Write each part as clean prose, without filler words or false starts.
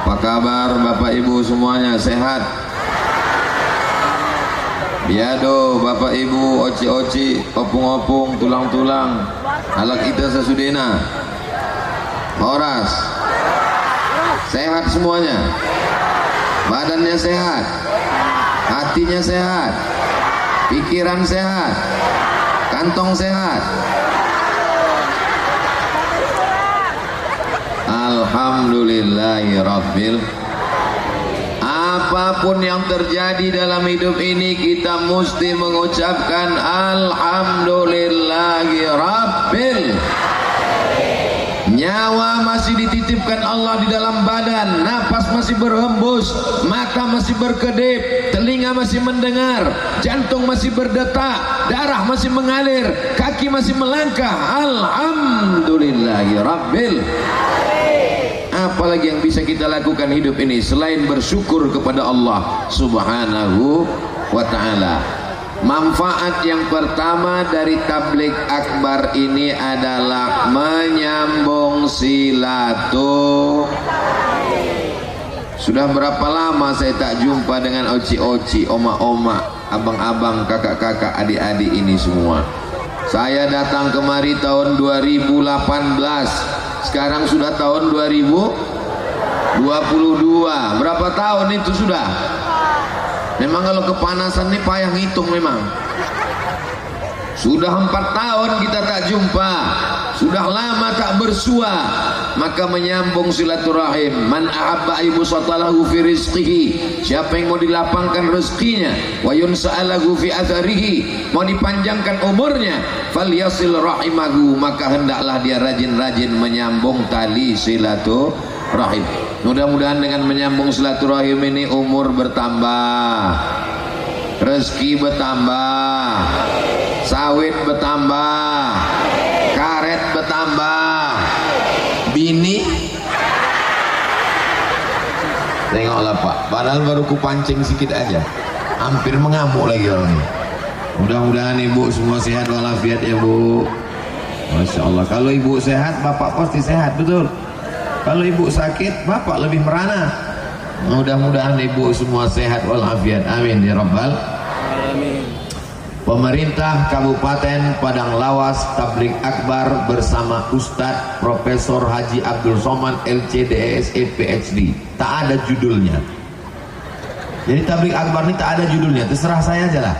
Apa kabar Bapak Ibu semuanya, sehat? Biado Bapak Ibu, oci-oci, opung-opung, tulang-tulang, alat kita sesudena, horas, sehat semuanya, badannya sehat, hatinya sehat, pikiran sehat, kantong sehat. Alhamdulillahirabbil. Apapun yang terjadi dalam hidup ini, kita mesti mengucapkan alhamdulillahirabbil. Nyawa masih dititipkan Allah di dalam badan, napas masih berhembus, mata masih berkedip, telinga masih mendengar, jantung masih berdetak, darah masih mengalir, kaki masih melangkah. Alhamdulillahirabbil. Apalagi yang bisa kita lakukan hidup ini selain bersyukur kepada Allah Subhanahu wa ta'ala. Manfaat yang pertama dari tabligh akbar ini adalah menyambung silaturahim. Sudah berapa lama saya tak jumpa dengan oci-oci, oma-oma, abang-abang, kakak-kakak, adik-adik ini semua. Saya datang kemari tahun 2018. Sekarang sudah tahun 2022. Berapa tahun itu sudah? Memang kalau kepanasan ini payah ngitung memang. Sudah 4 tahun kita tak jumpa. Sudah lama tak bersua. Maka menyambung silaturahim. Man ahabba ayyubsatalahu fi rizqihi. Siapa yang mau dilapangkan rezekinya, wa yunsa'alahu fi atharihi, mau dipanjangkan umurnya, falyasil rahimahu, maka hendaklah dia rajin-rajin menyambung tali silaturahim. Mudah-mudahan dengan menyambung silaturahim ini umur bertambah, rezeki bertambah, sawit bertambah, karet bertambah, bini tengoklah Pak, padahal baru kupancing sedikit aja hampir mengamuk lagi orang ini. Mudah-mudahan ibu semua sehat walafiat ya Bu. Masya Allah, kalau ibu sehat bapak pasti sehat, betul. Kalau ibu sakit bapak lebih merana. Mudah-mudahan ibu semua sehat walafiat, amin ya rabbal alamin. Pemerintah Kabupaten Padang Lawas tabligh akbar bersama Ustadz Profesor Haji Abdul Somad LCDSE PhD. Tak ada judulnya. Jadi tabligh akbar ini tak ada judulnya, terserah saya aja lah.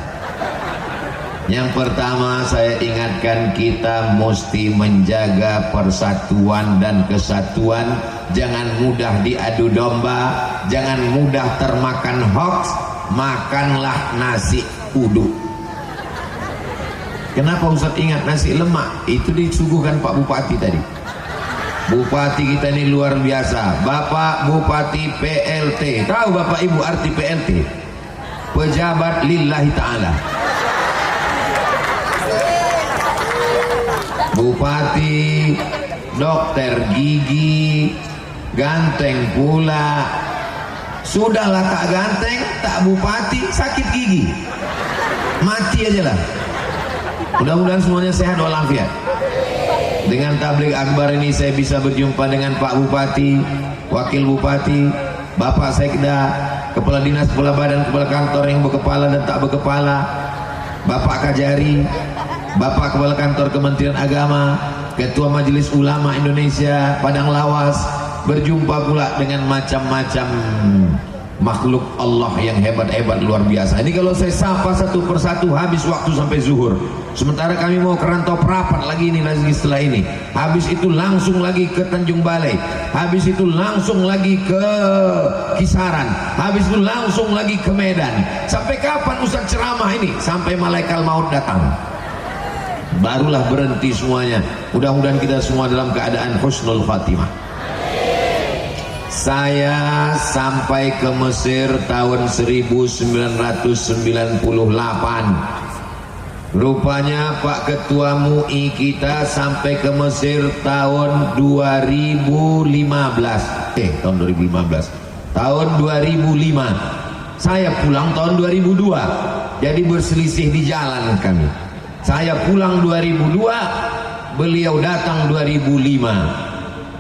Yang pertama saya ingatkan, kita mesti menjaga persatuan dan kesatuan. Jangan mudah diadu domba, jangan mudah termakan hoax. Makanlah nasi uduk. Kenapa Ustaz ingat nasi lemak? Itu disuguhkan Pak Bupati tadi. Bupati kita ini luar biasa, Bapak Bupati PLT. Tahu Bapak Ibu arti PLT? Pejabat lillahi ta'ala. Bupati, dokter gigi, ganteng pula. Sudahlah tak ganteng, tak bupati, sakit gigi, mati aja lah. Mudah-mudahan semuanya sehat walafiat. Dengan tabligh akbar ini saya bisa berjumpa dengan Pak Bupati, Wakil Bupati, Bapak Sekda, Kepala Dinas, Kepala Badan, Kepala Kantor yang berkepala dan tak berkepala, Bapak Kajari, Bapak Kepala Kantor Kementerian Agama, Ketua Majelis Ulama Indonesia Padang Lawas. Berjumpa pula dengan macam-macam makhluk Allah yang hebat-hebat luar biasa. Ini kalau saya sapa satu persatu habis waktu sampai zuhur. Sementara kami mau ke Rantau Prapat lagi ini, lagi setelah ini. Habis itu langsung lagi ke Tanjung Balai. Habis itu langsung lagi ke Kisaran. Habis itu langsung lagi ke Medan. Sampai kapan Ustaz ceramah ini? Sampai malaikat maut datang. Barulah berhenti semuanya. Mudah-mudahan kita semua dalam keadaan husnul khatimah. Saya sampai ke Mesir tahun 1998. Rupanya Pak Ketua MUI kita sampai ke Mesir tahun 2015. Tahun 2015. Tahun 2005. Saya pulang tahun 2002. Jadi berselisih di jalan kami. Saya pulang 2002, beliau datang 2005.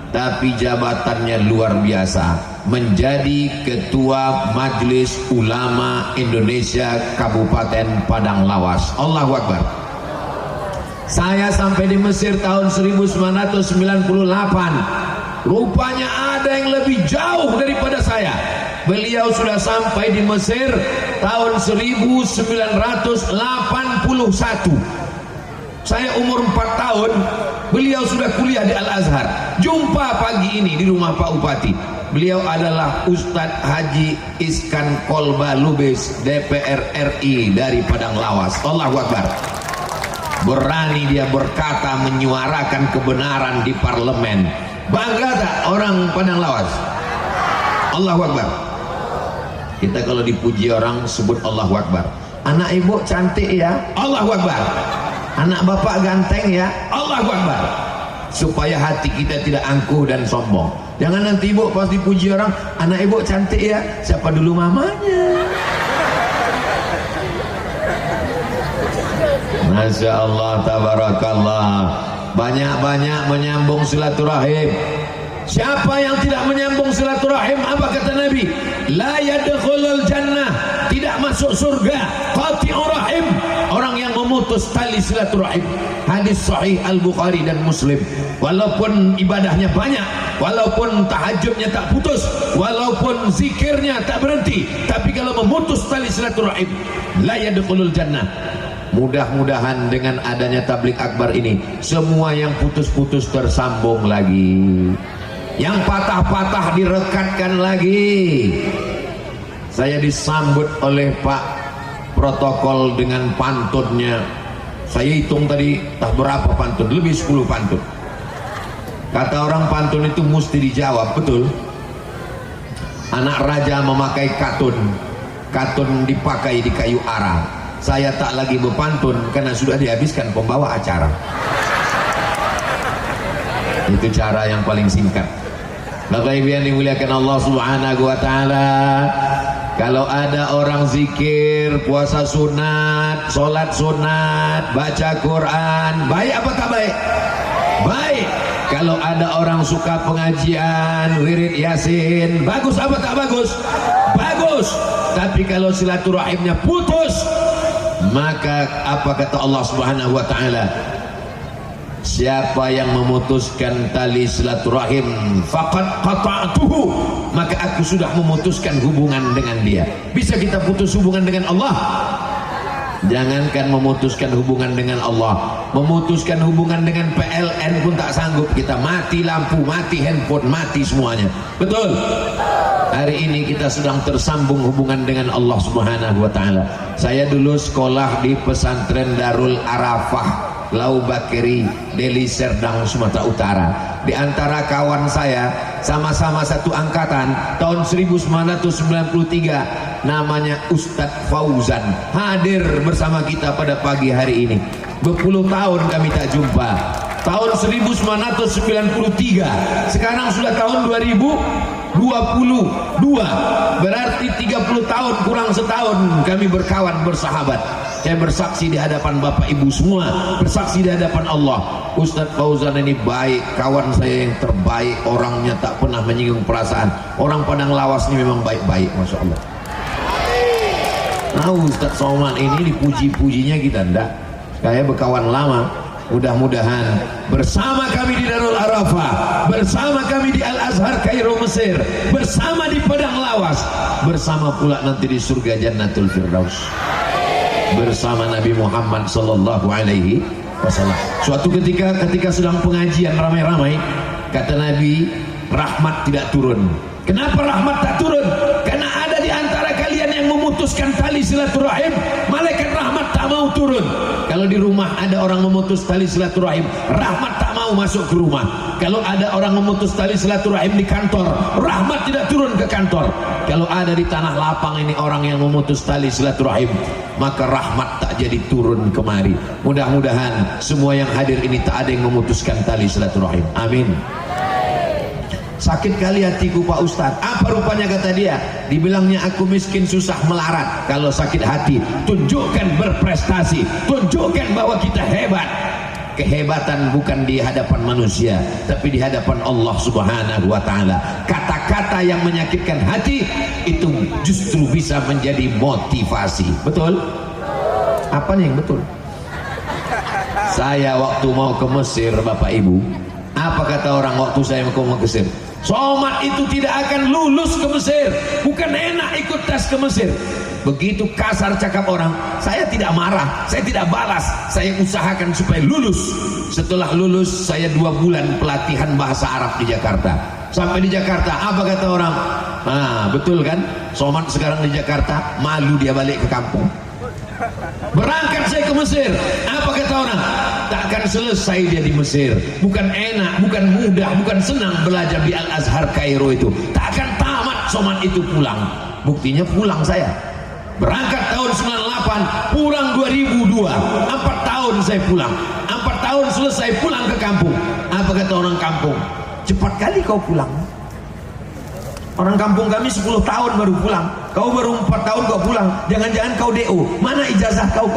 tapi jabatannya luar biasa, menjadi Ketua Majelis Ulama Indonesia Kabupaten Padang Lawas. Allahu Akbar. Saya sampai di Mesir tahun 1998. Rupanya ada yang lebih jauh daripada saya. Beliau sudah sampai di Mesir tahun 1981. Saya umur 4 tahun, beliau sudah kuliah di Al-Azhar. Jumpa pagi ini di rumah Pak Bupati. Beliau adalah Ustadz Haji Iskan Kolba Lubis, DPR RI dari Padang Lawas. Allahu Akbar. Berani dia berkata, menyuarakan kebenaran di parlemen. Bangga tak orang Padang Lawas? Allahu Akbar. Kita kalau dipuji orang sebut Allahu Akbar. Anak ibu cantik ya, Allahu Akbar. Anak bapak ganteng ya, Allahu Akbar. Supaya hati kita tidak angkuh dan sombong. Jangan nanti ibu pas dipuji orang, anak ibu cantik ya, siapa dulu mamanya? Masya Allah, tabarakallah. Banyak-banyak menyambung silaturahim. Siapa yang tidak menyambung silaturahim, apa kata Nabi? La yadkhulul jannah, tidak masuk surga. Qati'ur rahim, orang yang memutus tali silaturahim. Hadis sahih Al-Bukhari dan Muslim. Walaupun ibadahnya banyak, walaupun tahajudnya tak putus, walaupun zikirnya tak berhenti, tapi kalau memutus tali silaturahim, la yadkhulul jannah. Mudah-mudahan dengan adanya tablik akbar ini, semua yang putus-putus tersambung lagi, yang patah-patah direkatkan lagi. Saya disambut oleh Pak protokol dengan pantunnya. Saya hitung tadi tak berapa pantun, lebih 10 pantun. Kata orang pantun itu mesti dijawab, betul. Anak raja memakai katun, katun dipakai di kayu arang. Saya tak lagi berpantun karena sudah dihabiskan pembawa acara. Itu cara yang paling singkat. Bapak Ibu yang dimuliakan Allah Subhanahu wa taala, kalau ada orang zikir, puasa sunat, sholat sunat, baca Quran, baik apa tak baik? Baik. Kalau ada orang suka pengajian, wirid yasin, bagus apa tak bagus? Bagus. Tapi kalau silaturahimnya putus, maka apa kata Allah Subhanahu wa taala? Siapa yang memutuskan tali silaturahim faqad qata'tuhu, maka aku sudah memutuskan hubungan dengan dia. Bisa kita putus hubungan dengan Allah? Jangankan memutuskan hubungan dengan Allah, memutuskan hubungan dengan PLN pun tak sanggup kita. Mati lampu, mati handphone, mati semuanya. Betul? Hari ini kita sedang tersambung hubungan dengan Allah Subhanahu wa taala. Saya dulu sekolah di pesantren Darul Arafah, Lau Bakeri, Deli Serdang, Sumatera Utara. Di antara kawan saya, sama-sama satu angkatan, tahun 1993, namanya Ustadz Fauzan, hadir bersama kita pada pagi hari ini. Berpuluh tahun kami tak jumpa. Tahun 1993, sekarang sudah tahun 2022, berarti 30 tahun kurang setahun kami berkawan, bersahabat. Saya bersaksi di hadapan Bapak Ibu semua, bersaksi di hadapan Allah, Ustadz Fauzan ini baik, kawan saya yang terbaik, orangnya tak pernah menyinggung perasaan. Orang Padang Lawas ini memang baik-baik, Masya Allah. Nah, Ustadz Somad ini dipuji-pujinya kita enggak, kayak berkawan lama. Mudah-mudahan bersama kami di Darul Arafah, bersama kami di Al-Azhar Kairo Mesir, bersama di Padang Lawas, bersama pula nanti di surga Jannatul Firdaus, bersama Nabi Muhammad sallallahu alaihi wasallam. Suatu ketika sedang pengajian ramai-ramai, kata Nabi, rahmat tidak turun. Kenapa rahmat tak turun? Karena ada di antara kalian yang memutuskan tali silaturahim, malaikat rahmat tak mau turun. Kalau di rumah ada orang memutus tali silaturahim, rahmat tak mau masuk ke rumah. Kalau ada orang memutus tali silaturahim di kantor, rahmat tidak turun ke kantor. Kalau ada di tanah lapang ini orang yang memutus tali silaturahim, maka rahmat tak jadi turun kemari. Mudah-mudahan semua yang hadir ini tak ada yang memutuskan tali silaturahim. Amin. Sakit kali hatiku Pak Ustadz. Apa rupanya kata dia? Dibilangnya aku miskin susah melarat. Kalau sakit hati, tunjukkan berprestasi, tunjukkan bahwa kita hebat. kehebatan bukan di hadapan manusia, tapi di hadapan Allah Subhanahu wa taala. Kata-kata yang menyakitkan hati itu justru bisa menjadi motivasi. Betul? Apa nih yang betul? Saya waktu mau ke Mesir, Bapak Ibu, apa kata orang waktu saya mau ke Mesir? Somad itu tidak akan lulus ke Mesir, bukan enak ikut tes ke Mesir. Begitu kasar cakap orang, saya tidak marah, saya tidak balas, saya usahakan supaya lulus. Setelah lulus, saya 2 bulan pelatihan bahasa Arab di Jakarta. Sampai di Jakarta, apa kata orang? Nah, betul kan? Somad sekarang di Jakarta, malu dia balik ke kampung. Berangkat saya ke Mesir, apa kata orang? Takkan selesai dia di Mesir. Bukan enak, bukan mudah, bukan senang belajar di Al-Azhar Kairo itu. Takkan tamat Somad itu pulang. Buktinya pulang saya. Berangkat tahun 98, pulang 2002. 4 tahun saya pulang. 4 tahun selesai pulang ke kampung. Apa kata orang kampung? Cepat kali kau pulang. Orang kampung kami 10 tahun baru pulang. Kau baru 4 tahun kau pulang. Jangan-jangan kau DO. Mana ijazah kau?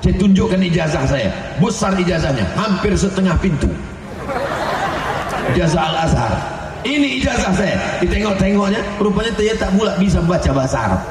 Saya tunjukkan ijazah saya. Besar ijazahnya, hampir setengah pintu. Ijazah Al-Azhar. Ini ijazah saya. Ditengok-tengoknya, rupanya dia tak pula bisa baca bahasa Arab.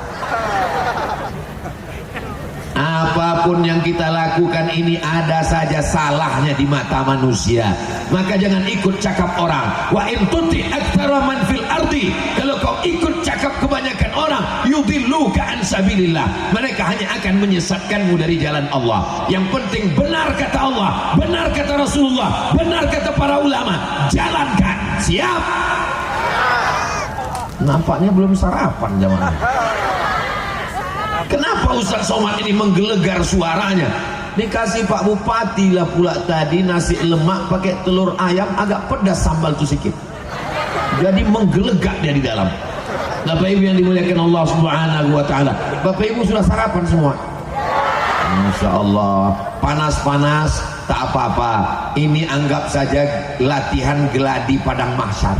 Apapun yang kita lakukan ini ada saja salahnya di mata manusia. Maka jangan ikut cakap orang. Wa in tuti aktsara man fil ardi, kalau kau ikut cakap kebanyakan orang, yudilluka an sabilillah, mereka hanya akan menyesatkanmu dari jalan Allah. Yang penting benar kata Allah, benar kata Rasulullah, benar kata para ulama, jalankan. Siap? Nampaknya belum sarapan jamaah. Kenapa Ustaz Somad ini menggelegar suaranya? Dikasih Pak Bupati lah pula tadi nasi lemak pakai telur ayam, agak pedas sambal tuh sedikit. Jadi menggelegak dia di dalam. Bapak Ibu yang dimuliakan Allah Subhanahu wa taala. Bapak Ibu sudah sarapan semua? Masya Allah. Panas-panas tak apa-apa. Ini anggap saja latihan geladi padang mahsyar.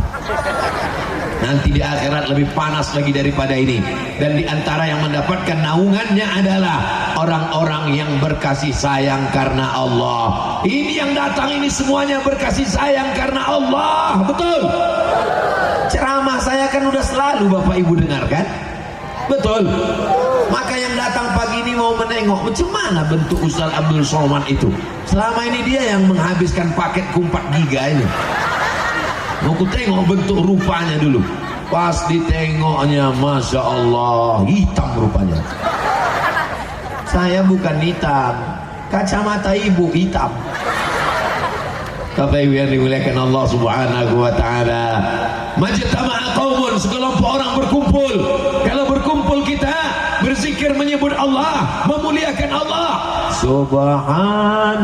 Nanti di akhirat lebih panas lagi daripada ini. Dan di antara yang mendapatkan naungannya adalah orang-orang yang berkasih sayang karena Allah. Ini yang datang ini semuanya berkasih sayang karena Allah. Betul? Ceramah saya kan udah selalu Bapak Ibu dengarkan. Betul? Maka yang datang pagi ini mau menengok macam mana bentuk Ustaz Abdul Somad itu. Selama ini dia yang menghabiskan paket 4 giga ini. Mau ku tengok bentuk rupanya dulu. Pas ditengoknya, Masya Allah, hitam rupanya. Saya bukan hitam, kacamata ibu hitam. Bapak Ibu yang dimuliakan Allah Subhanahu wa taala. Majtama'a qaumun, sekelompok orang berkumpul. Kalau berkumpul kita berzikir menyebut Allah, memuliakan Allah. Subhanallah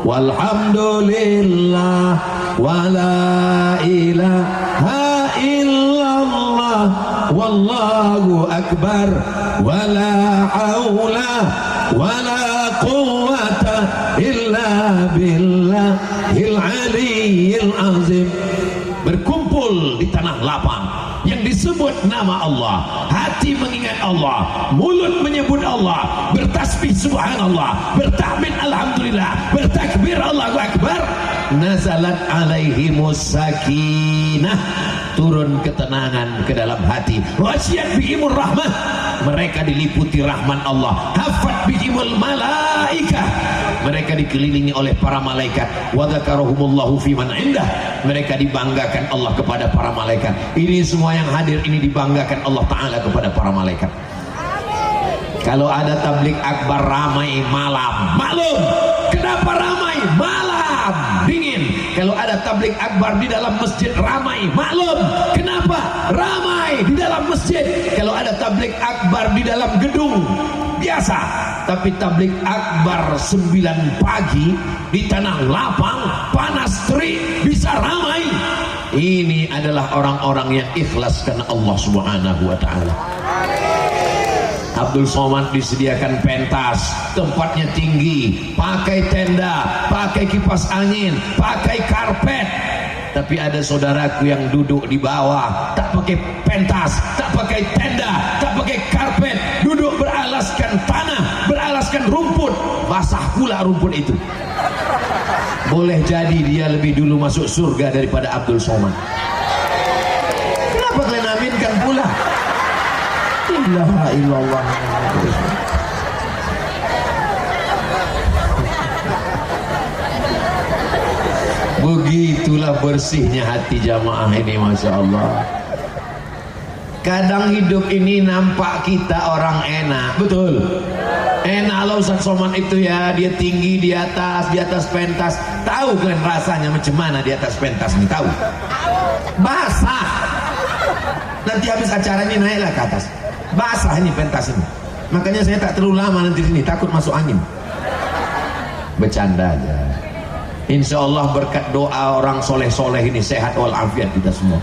walhamdulillah wala ilaha illallah wallahu akbar wala haula wala quwwata illa billahil aliyyil azim. Berkumpul di tanah lapang yang disebut nama Allah, hati mengingat Allah, mulut menyebut Allah, bertasbih subhanallah, bertahmid alhamdulillah, bertakbir Allahu akbar. Nazalat alaihimus sakinah, turun ketenangan ke dalam hati. Wasyat bihimur rahmah, mereka diliputi rahman Allah. Hafat bihimul malaikah, mereka dikelilingi oleh para malaikat. Wa dzakarahumullahu fi man indah, mereka dibanggakan Allah kepada para malaikat. Ini semua yang hadir ini dibanggakan Allah Ta'ala kepada para malaikat. Kalau ada tablik akbar ramai malam, maklum. Kenapa ramai? Malam dingin. Kalau ada tablik akbar di dalam masjid ramai, maklum. Kenapa? Ramai di dalam masjid. Kalau ada tablik akbar di dalam gedung, biasa. Tapi tablik akbar 9 pagi di tanah lapang, panas terik, bisa ramai. Ini adalah orang-orang yang ikhlas karena Allah Subhanahu wa ta'ala. Abdul Somad disediakan pentas, tempatnya tinggi, pakai tenda, pakai kipas angin, pakai karpet. Tapi ada saudaraku yang duduk di bawah, tak pakai pentas, tak pakai tenda, tak pakai karpet, duduk beralaskan tanah, beralaskan rumput. basah pula rumput itu. Boleh jadi dia lebih dulu masuk surga daripada Abdul Somad. Kenapa kalian aminkan pula? Ilaha illallah. Begitulah bersihnya hati jamaah ini, Masya Allah. Kadang hidup ini nampak kita orang enak, betul. Enak loh Ustaz Somad itu ya, dia tinggi di atas pentas. Tahu kalian rasanya macam mana di atas pentas ini? Tahu? Basah. Nanti habis acara ini naiklah ke atas. Basah ini pentas ini. Makanya saya tak terlalu lama nanti di sini, takut masuk angin. Bercanda aja. Insya Allah berkat doa orang soleh-soleh ini sehat walafiat kita semua.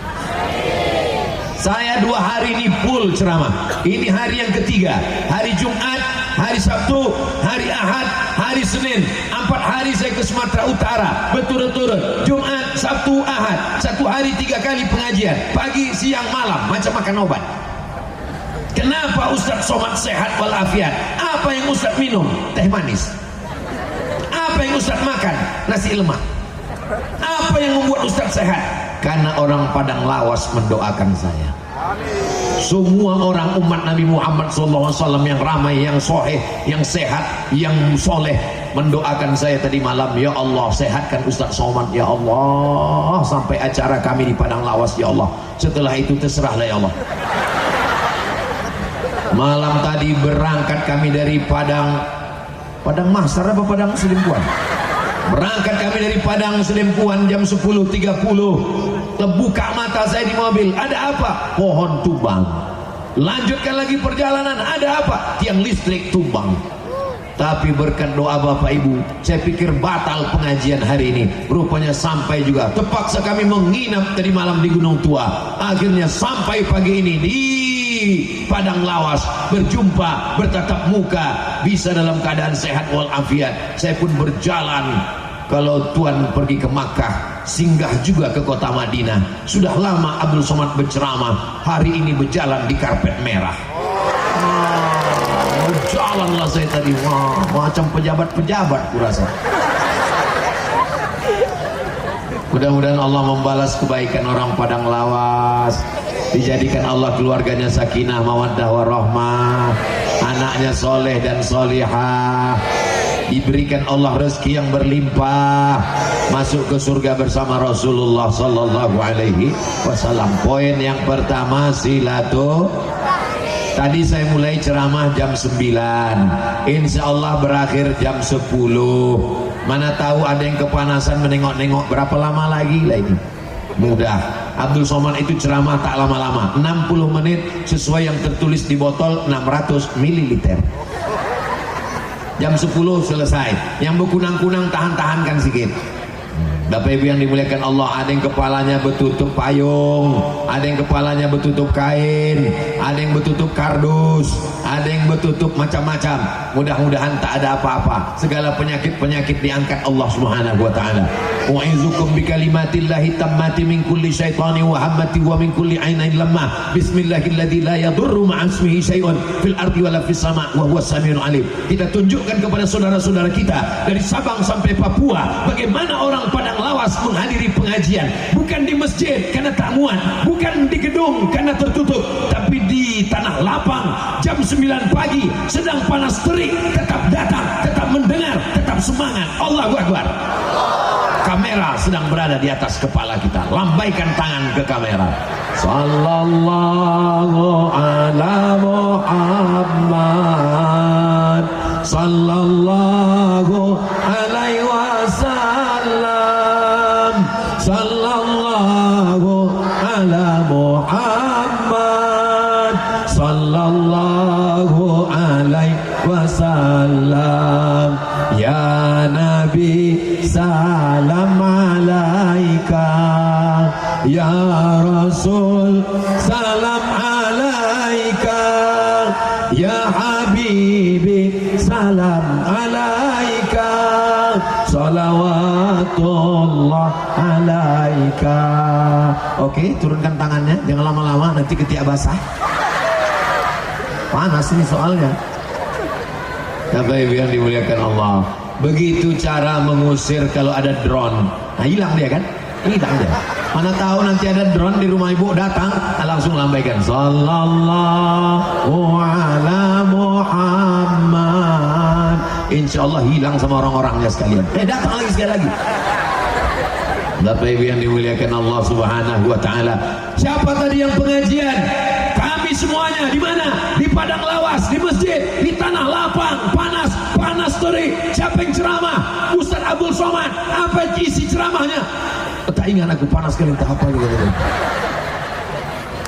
Saya 2 hari ini full ceramah. Ini hari yang ketiga. Hari Jumat, hari Sabtu, hari Ahad, hari Senin. 4 hari saya ke Sumatera Utara berturut-turut. Jumat, Sabtu, Ahad. 1 hari 3 kali pengajian. Pagi, siang, malam. Macam makan obat. Kenapa Ustaz Somad sehat walafiat? Apa yang Ustaz minum? Teh manis. Apa yang Ustaz makan? Nasi lemak. Apa yang membuat Ustaz sehat? Karena orang Padang Lawas mendoakan saya. Semua orang umat Nabi Muhammad SAW yang ramai, yang soleh, yang sehat, yang soleh mendoakan saya tadi malam. Ya Allah, sehatkan Ustaz Somad ya Allah, sampai acara kami di Padang Lawas ya Allah. Setelah itu terserahlah ya Allah. Malam tadi berangkat kami dari Padang Mahsar apa Padang Selimpuan? Berangkat kami dari Padang Selimpuan jam 10.30. Terbuka mata saya di mobil, ada apa? Pohon tumbang. Lanjutkan lagi perjalanan, ada apa? Tiang listrik tumbang. Tapi berkat doa Bapak Ibu, saya pikir batal pengajian hari ini. Rupanya sampai juga. Terpaksa kami menginap tadi malam di Gunung Tua. Akhirnya sampai pagi ini di Padang Lawas, berjumpa, bertatap muka, bisa dalam keadaan sehat walafiat. Saya pun berjalan. Kalau Tuhan pergi ke Makkah, singgah juga ke kota Madinah. Sudah lama Abdul Somad berceramah, hari ini berjalan di karpet merah. Berjalanlah saya tadi, macam pejabat-pejabat kurasa. Mudah-mudahan Allah membalas kebaikan orang Padang Lawas, dijadikan Allah keluarganya sakinah mawaddah warahmah, anaknya soleh dan solihah, diberikan Allah rezeki yang berlimpah, masuk ke surga bersama Rasulullah sallallahu alaihi wasallam. Poin yang pertama, tadi saya mulai ceramah jam 9, insya Allah berakhir jam 10. Mana tahu ada yang kepanasan menengok-nengok berapa lama lagi lah ini. Mudah. Abdul Somad itu ceramah tak lama-lama, 60 menit sesuai yang tertulis di botol 600 ml. Jam 10 selesai. Yang berkunang-kunang tahan-tahankan sedikit. Bapak Ibu yang dimuliakan Allah, ada yang kepalanya bertutup payung, ada yang kepalanya bertutup kain, ada yang bertutup kardus, ada yang bertutup macam-macam. Mudah-mudahan tak ada apa-apa. Segala penyakit-penyakit diangkat Allah Subhanahu wa taala. U'izukum bikalimatillahi tammati min kulli syaitani wa hammati wa min kulli ainin lamma. Bismillahilladzi la yadurru ma'asmihi syai'un fil ardi wala fis sama' wa huwas samiul alim. Kita tunjukkan kepada saudara-saudara kita dari Sabang sampai Papua bagaimana orang Padang Lawas menghadiri pengajian, bukan di masjid karena tak muat, bukan di gedung karena tertutup, tapi di tanah lapang jam 9 pagi sedang panas terik, tetap datang, tetap mendengar, tetap semangat. Allahu Akbar. Kamera sedang berada di atas kepala kita, lambaikan tangan ke kamera. Sallallahu ala Muhammad, sallallahu alaihi wasallam, sallallahu ala Muhammad, sallallahu alaihi wasallam. Ya Nabi salam alaika, ya Rasul salam alaika, ya Habibi salam alaika, salawatullah alaika. Oke, turunkan tangannya, jangan lama-lama nanti ketiak basah. Panas ini soalnya. Bapak Ibu yang dimuliakan Allah, begitu cara mengusir kalau ada drone. Nah, hilang dia kan? Hilang dia. Mana tahu nanti ada drone di rumah ibu datang, langsung lambaikan sallallahu ala Muhammad. Insya Allah hilang sama orang-orangnya sekalian. Datang lagi sekali lagi. Bapak Ibu yang dimuliakan Allah Subhanahu wa taala. Siapa tadi yang pengajian? Kami semuanya di mana? Di padang lawas, di masjid, di tanah lapang, panas terik. Siapa yang ceramah? Ustaz Abdul Somad. Apa isi ceramahnya? Tak ingat aku, panas sekali, tak apa gitu.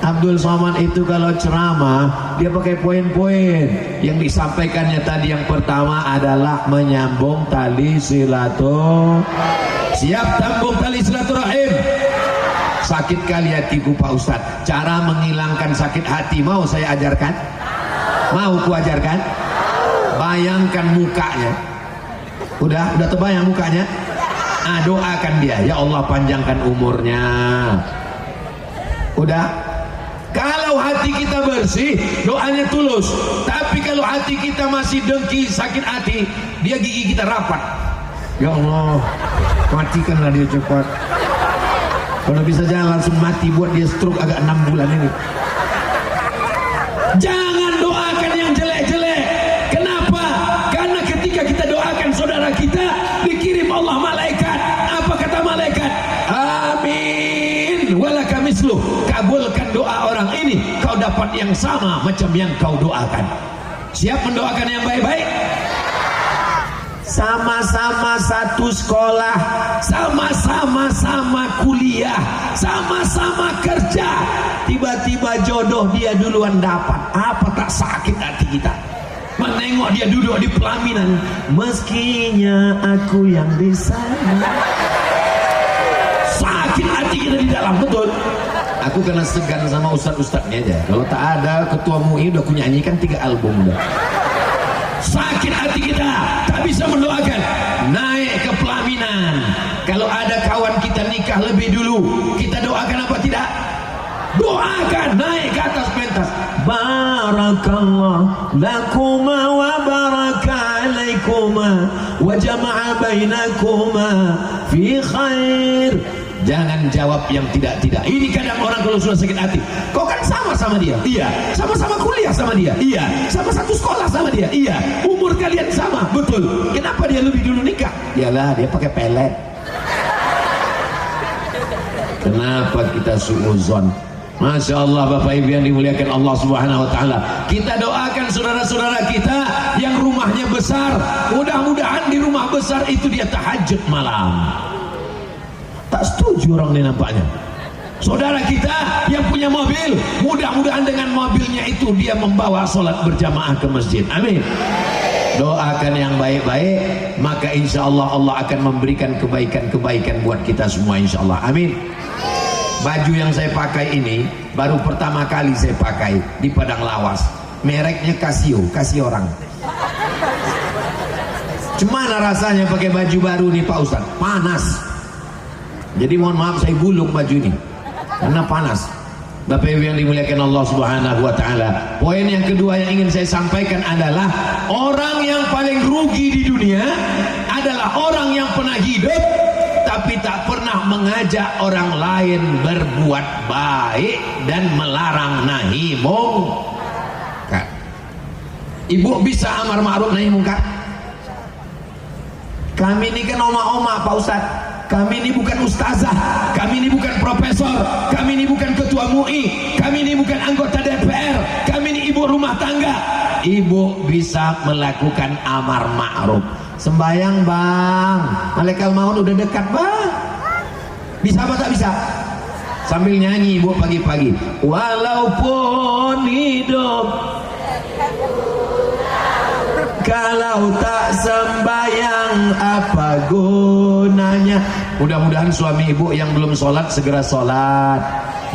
Abdul Somad itu kalau ceramah dia pakai poin-poin. Yang disampaikannya tadi yang pertama adalah menyambung tali silaturahim. Siap tambung tali silaturahim. Sakit kali hatiku Pak Ustadz. Cara menghilangkan sakit hati mau saya ajarkan? Mau ku ajarkan? Bayangkan mukanya. Udah terbayang mukanya? Doakan dia, ya Allah panjangkan umurnya. Udah. Kalau hati kita bersih, doanya tulus. Tapi kalau hati kita masih dengki, sakit hati, dia gigi kita rapat. Ya Allah, matikanlah dia cepat. Kalau bisa jangan langsung mati, buat dia stroke agak 6 bulan ini. Jangan doakan yang jelek-jelek. Kenapa? Karena ketika kita doakan saudara kita, dikirim Allah malaikat. Apa kata malaikat? Amin walaka misluh. Kabulkan doa orang ini, kau dapat yang sama macam yang kau doakan. Siap mendoakan yang baik-baik? Sama-sama satu sekolah, sama-sama kuliah, sama-sama kerja. Tiba-tiba jodoh dia duluan dapat. Apa tak sakit hati kita? Menengok dia duduk di pelaminan, meskinya aku yang di sana. Sakit hati kita di dalam, betul. Aku kena segan sama ustadz-ustadznya aja. Kalau tak ada ketua MUI udah aku nyanyikan 3 album udah. Sakit hati kita, tak bisa mendoakan. Naik ke pelaminan. Kalau ada kawan kita nikah lebih dulu, kita doakan apa tidak? Doakan, naik ke atas pentas. Barakallah lakuma wa baraka alaikuma wa jama'a bainakuma fi khair. Jangan jawab yang tidak-tidak. Ini kadang orang kalau sudah sakit hati, kau kan sama-sama dia? Iya. Sama-sama kuliah sama dia? Iya. Sama satu sekolah sama dia? Iya. Umur kalian sama? Betul. Kenapa dia lebih dulu nikah? Iyalah, dia pakai pelet. Kenapa kita suuzon? Masya Allah Bapak Ibu yang dimuliakan Allah Subhanahu wa ta'ala. Kita doakan saudara-saudara kita yang rumahnya besar. Mudah-mudahan di rumah besar itu dia tahajud malam. Tak setuju orang ini nampaknya. Saudara kita yang punya mobil, mudah-mudahan dengan mobilnya itu dia membawa sholat berjamaah ke masjid. Amin. Doakan yang baik-baik, maka insya Allah Allah akan memberikan kebaikan-kebaikan buat kita semua insya Allah. Amin. Baju yang saya pakai ini baru pertama kali saya pakai di padang lawas. Mereknya Casio, kasih orang. Gimana rasanya pakai baju baru nih Pak Ustadz? Panas. Jadi mohon maaf saya gulung baju ini karena panas. Bapak Ibu yang dimuliakan Allah Subhanahu wa taala. Poin yang kedua yang ingin saya sampaikan adalah orang yang paling rugi di dunia adalah orang yang pernah hidup tapi tak pernah mengajak orang lain berbuat baik dan melarang nahi mungkar. Ibu bisa amar ma'ruf nahi mungkar? Kami ini kan oma-oma Pak Ustadz. Kami ini bukan ustazah, kami ini bukan profesor, kami ini bukan ketua MUI, kami ini bukan anggota DPR, kami ini ibu rumah tangga. Ibu bisa melakukan amar ma'ruf. Sembayang bang, malaikat maut udah dekat bang. Bisa apa tak bisa? Sambil nyanyi ibu pagi-pagi. Walaupun hidup kalau tak sembayang apa gunanya. Mudah-mudahan suami ibu yang belum sholat segera sholat.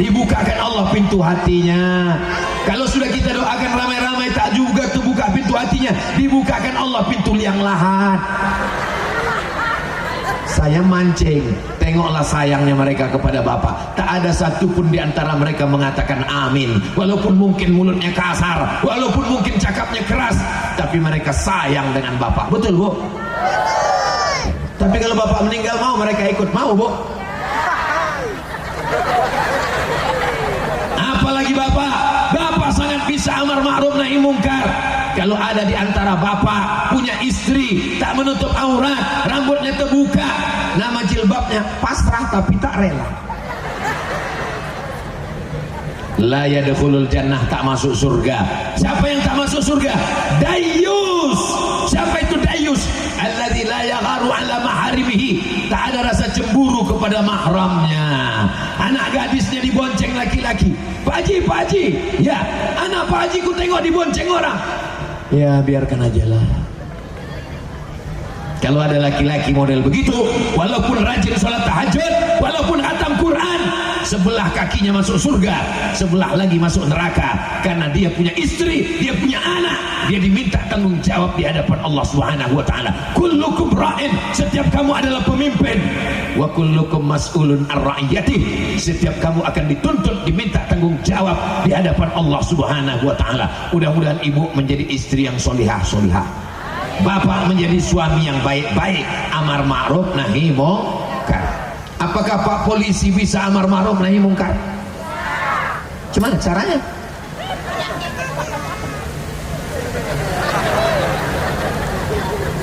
Dibukakan Allah pintu hatinya. Kalau sudah kita doakan ramai-ramai tak juga terbuka pintu hatinya, dibukakan Allah pintu liang lahat. Saya mancing, tengoklah sayangnya mereka kepada bapak. Tak ada satupun di antara mereka mengatakan amin, walaupun mungkin mulutnya kasar, walaupun mungkin cakapnya keras, tapi mereka sayang dengan bapak. Betul Bu? Tapi kalau bapak meninggal, mau mereka ikut? Mau Bu? Apalagi bapak sangat bisa amar ma'ruf nahi mungkar. Kalau ada di antara bapak punya istri tak menutup aurat, rambutnya terbuka, nama jilbabnya pasrah tapi tak rela, la yadkhulul jannah, tak masuk surga. Siapa yang tak masuk surga? Dayus. Siapa itu dayus? Alladzi la yagharu ala maharimihi, tak ada rasa cemburu kepada mahramnya. Anak gadisnya dibonceng laki-laki, Pak Haji, ya anak Pak Haji ku tengok dibonceng orang, ya biarkan aja lah. Kalau ada laki-laki model begitu, walaupun rajin sholat tahajud, walaupun khatam Quran, sebelah kakinya masuk surga, sebelah lagi masuk neraka, karena dia punya istri, dia punya anak, dia diminta tanggung jawab di hadapan Allah Subhanahu wa taala. Kullukum ra'in, setiap kamu adalah pemimpin, wa kullukum mas'ulun ar-ra'iyati, setiap kamu akan dituntut diminta tanggung jawab di hadapan Allah Subhanahu wa taala. Mudah-mudahan ibu menjadi istri yang solihah, bapak menjadi suami yang baik-baik, amar ma'ruf nahi mungkar. Apakah Pak polisi bisa amar ma'ruf nahi mungkar? Gimana caranya?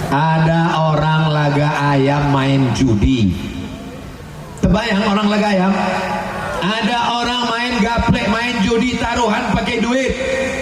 Ada orang laga ayam main judi. Terbayang orang laga ayam? Ada orang main gaplek, main judi taruhan pakai duit.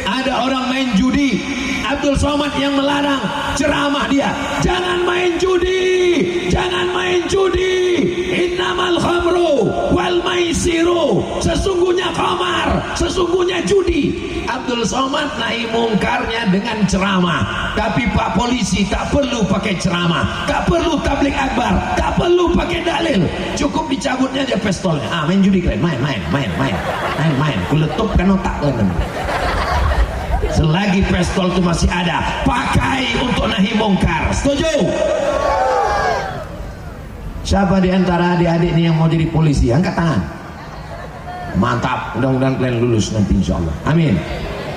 Ada orang main judi. Abdul Somad yang melarang, ceramah dia, jangan main judi, jangan main judi. Innamal khamru wal maisiru, sesungguhnya khamar, sesungguhnya judi. Abdul Somad nahi mungkarnya dengan ceramah. Tapi Pak polisi tak perlu pakai ceramah, tak perlu tablik akbar, tak perlu pakai dalil, cukup dicabutnya aja pistolnya. Main judi kalian, main, kuletupkan otak kalian. Selagi pistol itu masih ada, pakai untuk nahi mungkar. Setuju? Siapa di antara adik-adik ini yang mau jadi polisi? Angkat tangan. Mantap, mudah-mudahan kalian lulus nanti insya Allah. Amin.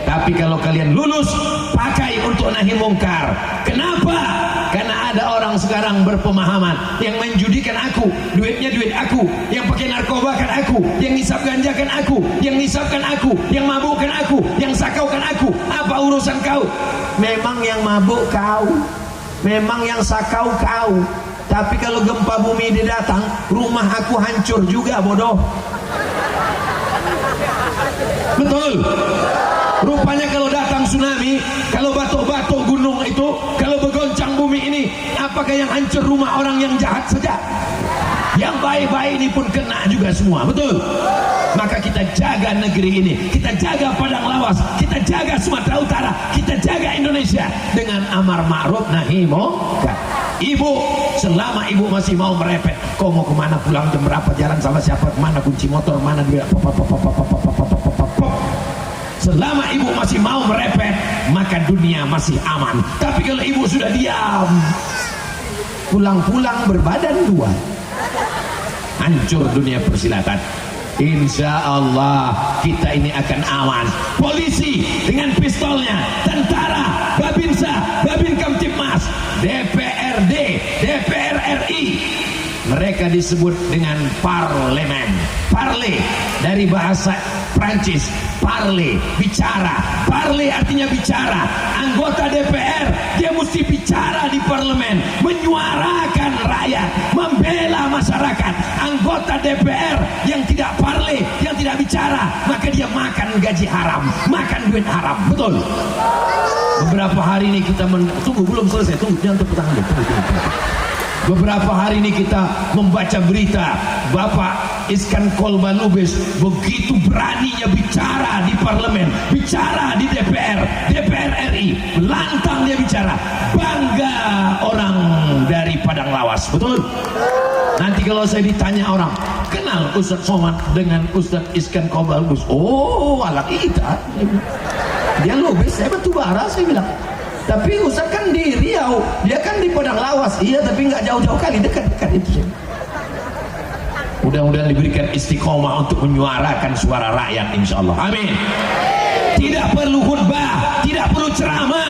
Tapi kalau kalian lulus, pakai untuk nahi mungkar. Kenapa? Karena ada orang sekarang berpemahaman, yang main judi kan aku, duitnya duit aku, yang pakai narkoba kan aku, yang ngisap ganja kan aku, yang ngisapkan aku, yang mabuk kan aku, yang sakau kan aku. Apa urusan kau? Memang yang mabuk kau, memang yang sakau kau. Tapi kalau gempa bumi dia datang, rumah aku hancur juga, bodoh. Betul. Rupanya kalau datang tsunami, kalau batuk-batuk gunung itu, kalau bergoncang bumi ini, apakah yang hancur rumah orang yang jahat saja? Yang baik-baik ini pun kena juga semua, betul? Maka kita jaga negeri ini, kita jaga Padang Lawas, kita jaga Sumatera Utara, kita jaga Indonesia dengan amar ma'ruf nahi mungkar. Ibu, selama ibu masih mau merepet, kau mau kemana, pulang jam berapa, jalan sama siapa, kemana, kunci motor mana, duit, selama ibu masih mau merepet, maka dunia masih aman. Tapi kalau ibu sudah diam, pulang-pulang berbadan dua, hancur dunia persilatan. Insya Allah kita ini akan aman. Polisi dengan pistolnya, tentara, Babinsa, Babin Kamtipmas, DPRD, DPR RI, mereka disebut dengan parlemen. Parle dari bahasa Prancis, parle, bicara. Parle artinya bicara. Anggota DPR, dia mesti bicara di parlemen, menyuarakan rakyat, membela masyarakat. Anggota DPR yang tidak parle, yang tidak bicara, maka dia makan gaji haram, makan duit haram. Betul? Beberapa hari ini kita tunggu, belum selesai, tunggu, jangan tepuk tangan, tunggu. Beberapa hari ini kita membaca berita Bapak Iskan Kolbalubes begitu beraninya bicara di parlemen, bicara di DPR RI, lantang dia bicara, bangga orang dari Padang Lawas, betul? Nanti kalau saya ditanya orang, kenal Ustadz Somad dengan Ustadz Iskan Kolbalubes? Oh, alat kita. Dia Lubes, saya batu bara, saya bilang. Tapi Ustaz kan di Riau, dia kan di Padang Lawas. Iya, tapi nggak jauh-jauh kali, dekat-dekat itu sih. Mudah-mudahan diberikan istiqomah untuk menyuarakan suara rakyat, insya Allah. Amin. Tidak perlu khutbah, tidak perlu ceramah.